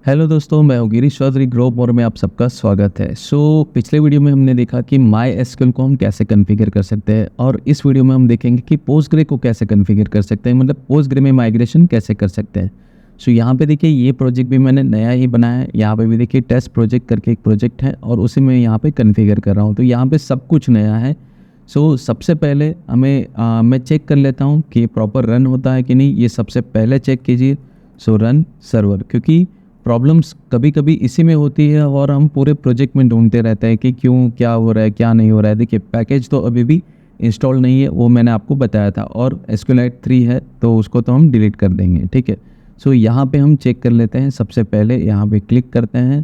Hello दोस्तों, मैं हूँ गिरीश चौधरी ग्रुप और में आप सबका स्वागत है। पिछले वीडियो में हमने देखा कि माई एसक्यूएल को हम कैसे कॉन्फ़िगर कर सकते हैं और इस वीडियो में हम देखेंगे कि पोस्टग्रे को कैसे कॉन्फ़िगर कर सकते हैं, मतलब पोस्टग्रे में माइग्रेशन कैसे कर सकते हैं। यहाँ पे देखिए ये प्रोजेक्ट भी मैंने नया ही बनाया है। यहाँ पे भी देखिए टेस्ट प्रोजेक्ट करके एक प्रोजेक्ट है और उसे मैं यहाँ पे कॉन्फ़िगर कर रहा हूँ। तो यहाँ पे सब कुछ नया है। सबसे पहले मैं चेक कर लेता हूँ कि प्रॉपर रन होता है कि नहीं, ये सबसे पहले चेक कीजिए। रन सर्वर, क्योंकि प्रॉब्लम्स कभी-कभी इसी में होती है और हम पूरे प्रोजेक्ट में ढूँढते रहते हैं कि क्यों, क्या हो रहा है, क्या नहीं हो रहा है। देखिए पैकेज तो अभी भी इंस्टॉल नहीं है, वो मैंने आपको बताया था, और एसक्यूएलाइट 3 है तो उसको तो हम डिलीट कर देंगे, ठीक है। यहाँ पे हम चेक कर लेते हैं। सबसे पहले यहाँ पे क्लिक करते हैं।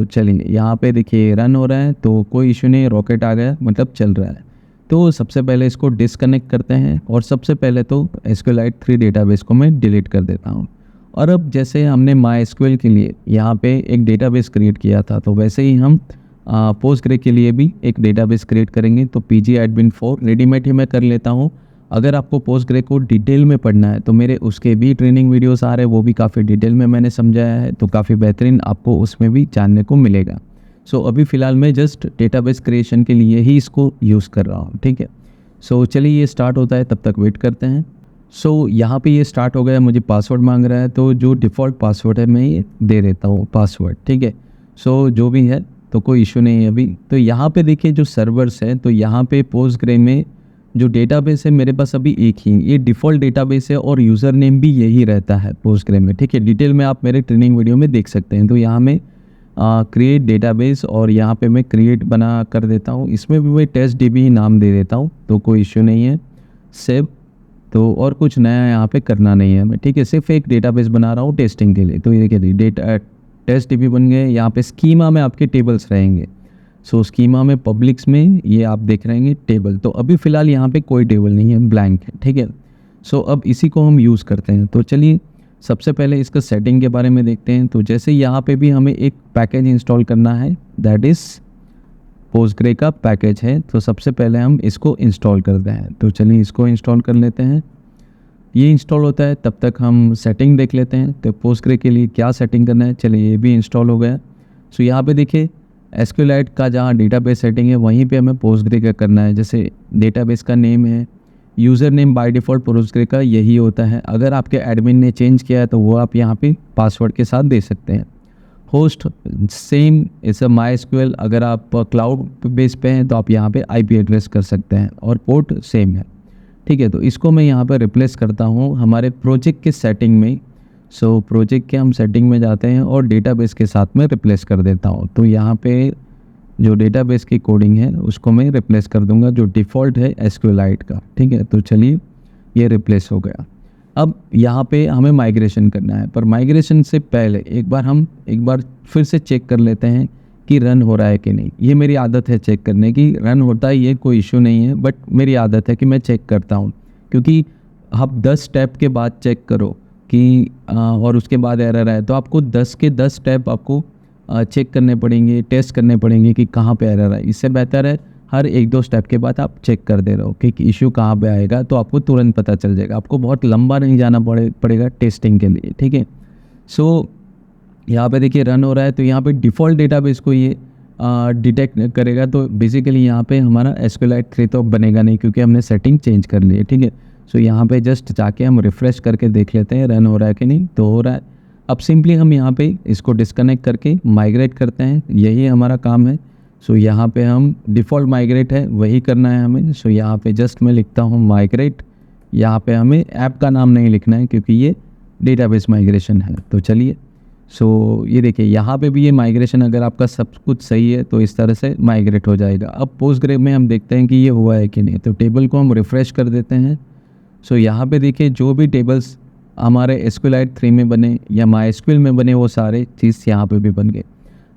चलिए यहाँ पे देखिए रन हो रहा है तो कोई इश्यू नहीं, रॉकेट आ गया, मतलब चल रहा है। तो सबसे पहले इसको डिस्कनेक्ट करते हैं और सबसे पहले तो एसक्यूएलाइट 3 डेटाबेस को मैं डिलीट कर देता हूँ। और अब जैसे हमने माईएसक्यूएल के लिए यहाँ पे एक डेटाबेस क्रिएट किया था, तो वैसे ही हम पोस्टग्रे के लिए भी एक डेटाबेस क्रिएट करेंगे। तो pgadmin4 रेडीमेड ही मैं कर लेता हूँ। अगर आपको पोस्टग्रे को डिटेल में पढ़ना है तो मेरे उसके भी ट्रेनिंग वीडियोस आ रहे हैं, वो भी काफ़ी डिटेल में मैंने समझाया है, तो काफ़ी बेहतरीन आपको उसमें भी जानने को मिलेगा। अभी फ़िलहाल मैं जस्ट डेटाबेस क्रिएशन के लिए ही इसको यूज़ कर रहा हूँ, ठीक है। चलिए ये स्टार्ट होता है, तब तक वेट करते हैं। यहाँ पे ये स्टार्ट हो गया, मुझे पासवर्ड मांग रहा है, तो जो डिफ़ॉल्ट पासवर्ड है मैं ये दे देता हूँ पासवर्ड, ठीक है। जो भी है तो कोई इशू नहीं है अभी। तो यहाँ पे देखिए जो सर्वर्स है, तो यहाँ पे पोस्टग्रे में जो डेटाबेस है मेरे पास अभी एक ही, ये डिफ़ॉल्ट डेटाबेस है और यूज़र नेम भी यही रहता है पोस्टग्रे में, ठीक है। डिटेल में आप मेरे ट्रेनिंग वीडियो में देख सकते हैं। तो यहाँ में क्रिएट डेटाबेस और यहाँ पे मैं क्रिएट बना कर देता हूँ। इसमें भी मैं टेस्ट डीबी ही नाम दे देता हूँ, तो कोई इश्यू नहीं है। सेव। तो और कुछ नया यहाँ पे करना नहीं है हमें, ठीक है। सिर्फ एक डेटाबेस बना रहा हूँ टेस्टिंग के लिए। तो ये देखिए डेटा टेस्ट डीबी बन गए। यहाँ पे स्कीमा में आपके टेबल्स रहेंगे। स्कीमा में पब्लिक्स में ये आप देख रहे हैं टेबल। तो अभी फ़िलहाल यहाँ पे कोई टेबल नहीं है, ब्लैंक है, ठीक है। अब इसी को हम यूज़ करते हैं। तो चलिए सबसे पहले इसका सेटिंग के बारे में देखते हैं। तो जैसे यहाँ पे भी हमें एक पैकेज इंस्टॉल करना है, दैट इज़ पोस्टग्रे का पैकेज है। तो सबसे पहले हम इसको इंस्टॉल करते हैं। तो चलिए इसको इंस्टॉल कर लेते हैं। ये इंस्टॉल होता है तब तक हम सेटिंग देख लेते हैं। तो पोस्टग्रे के लिए क्या सेटिंग करना है, चलिए ये भी इंस्टॉल हो गया। यहाँ पे देखिए एसक्यूएलाइट का जहाँ डेटाबेस सेटिंग है वहीं पे हमें पोस्टग्रे का करना है। जैसे डेटाबेस का नेम है, यूज़र नेम बाय डिफ़ॉल्ट पोस्टग्रे का यही होता है। अगर आपके एडमिन ने चेंज किया है तो वो आप यहाँ पे पासवर्ड के साथ दे सकते हैं। होस्ट सेम इस माईएसक्यूएल, अगर आप क्लाउड बेस पे हैं तो आप यहाँ पे आईपी एड्रेस कर सकते हैं, और पोर्ट सेम है, ठीक है। तो इसको मैं यहाँ पर रिप्लेस करता हूँ हमारे प्रोजेक्ट के सेटिंग में। प्रोजेक्ट के हम सेटिंग में जाते हैं और डेटाबेस के साथ में रिप्लेस कर देता हूँ। तो यहाँ पे जो डेटाबेस की कोडिंग है उसको मैं रिप्लेस कर दूंगा, जो डिफ़ॉल्ट है एसक्यूएलाइट का, ठीक है। तो चलिए ये रिप्लेस हो गया। अब यहाँ पे हमें माइग्रेशन करना है, पर माइग्रेशन से पहले एक बार फिर से चेक कर लेते हैं कि रन हो रहा है कि नहीं। ये मेरी आदत है चेक करने की। रन होता है ये कोई इशू नहीं है, बट मेरी आदत है कि मैं चेक करता हूँ, क्योंकि आप 10 स्टेप के बाद चेक करो कि और उसके बाद एरर आए तो आपको 10 के 10 स्टेप आपको चेक करने पड़ेंगे, टेस्ट करने पड़ेंगे कि कहाँ पे एरर है। इससे बेहतर है हर 1-2 स्टेप के बाद आप चेक कर दे रहे हो कि इश्यू कहाँ पे आएगा, तो आपको तुरंत पता चल जाएगा। आपको बहुत लंबा नहीं जाना पड़ेगा टेस्टिंग के लिए, ठीक है। यहाँ पे देखिए रन हो रहा है, तो यहाँ पे डिफ़ॉल्ट डेटाबेस को ये डिटेक्ट करेगा। तो बेसिकली यहाँ पे हमारा एसक्यूएलाइट 3 तो बनेगा नहीं, क्योंकि हमने सेटिंग चेंज कर ली है, ठीक है। यहाँ पे जस्ट जाके हम रिफ़्रेश करके देख लेते हैं रन हो रहा है कि नहीं। तो हो रहा है। अब सिंपली हम यहाँ पे इसको डिस्कनेक्ट करके माइग्रेट करते हैं, यही हमारा काम है। यहाँ पे हम डिफ़ॉल्ट माइग्रेट है वही करना है हमें। यहाँ पे जस्ट मैं लिखता हूँ माइग्रेट। यहाँ पे हमें ऐप का नाम नहीं लिखना है, क्योंकि ये डेटाबेस माइग्रेशन है। तो चलिए ये देखिए यहाँ पे भी ये माइग्रेशन, अगर आपका सब कुछ सही है तो इस तरह से माइग्रेट हो जाएगा। अब पोस्टग्रे में हम देखते हैं कि ये हुआ है कि नहीं। तो टेबल को हम रिफ़्रेश कर देते हैं। यहाँ पे देखिए जो भी टेबल्स हमारे एसक्यूएलाइट 3 में बने या माईएसक्यूएल में बने, वो सारे चीज़ यहाँ पे भी बन गए।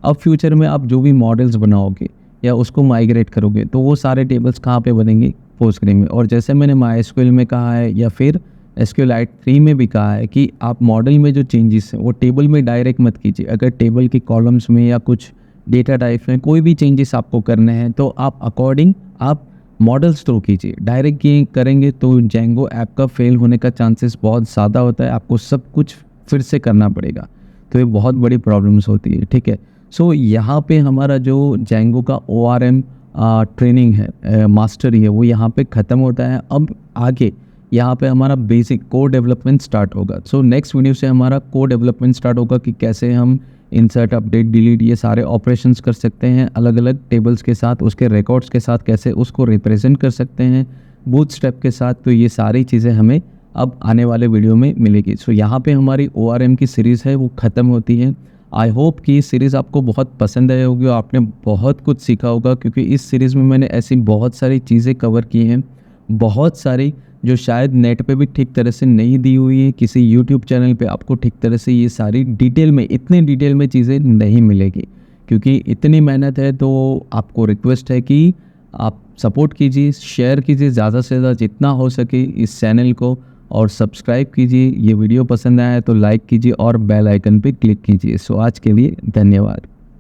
अब फ्यूचर में आप जो भी मॉडल्स बनाओगे या उसको माइग्रेट करोगे तो वो सारे टेबल्स कहाँ पे बनेंगे, पोस्टग्रे में। और जैसे मैंने माईएसक्यूएल में कहा है या फिर एसक्यूएलाइट 3 में भी कहा है कि आप मॉडल में जो चेंजेस हैं वो टेबल में डायरेक्ट मत कीजिए। अगर टेबल की कॉलम्स में या कुछ डेटा टाइप में कोई भी चेंजेस आपको करने हैं तो आप अकॉर्डिंग आप मॉडल्स थ्रू कीजिए। डायरेक्ट ये करेंगे तो जेंगो ऐप का फेल होने का चांसेस बहुत ज़्यादा होता है, आपको सब कुछ फिर से करना पड़ेगा। तो ये बहुत बड़ी प्रॉब्लम्स होती है, ठीक है। सो यहाँ पे हमारा जो जेंगो का ORM ट्रेनिंग है, मास्टरी है, वो यहाँ पे ख़त्म होता है। अब आगे यहाँ पे हमारा बेसिक कोड डेवलपमेंट स्टार्ट होगा। सो नेक्स्ट वीडियो से हमारा कोड डेवलपमेंट स्टार्ट होगा कि कैसे हम इंसर्ट, अपडेट, डिलीट ये सारे ऑपरेशंस कर सकते हैं अलग अलग टेबल्स के साथ, उसके रिकॉर्ड्स के साथ कैसे उसको रिप्रेजेंट कर सकते हैं बूटस्ट्रैप के साथ। तो ये सारी चीज़ें हमें अब आने वाले वीडियो में मिलेगी। सो यहाँ पे हमारी ORM की सीरीज़ है वो ख़त्म होती है। आई होप कि इस सीरीज़ आपको बहुत पसंद आई होगी और आपने बहुत कुछ सीखा होगा, क्योंकि इस सीरीज़ में मैंने ऐसी बहुत सारी चीज़ें कवर की हैं, बहुत सारी जो शायद नेट पे भी ठीक तरह से नहीं दी हुई है, किसी यूट्यूब चैनल पे आपको ठीक तरह से ये सारी डिटेल में, इतनी डिटेल में चीज़ें नहीं मिलेगी, क्योंकि इतनी मेहनत है। तो आपको रिक्वेस्ट है कि आप सपोर्ट कीजिए, शेयर कीजिए ज़्यादा से ज़्यादा जितना हो सके इस चैनल को, और सब्सक्राइब कीजिए। ये वीडियो पसंद आया तो लाइक कीजिए और बेल आइकन पे क्लिक कीजिए। सो आज के लिए धन्यवाद।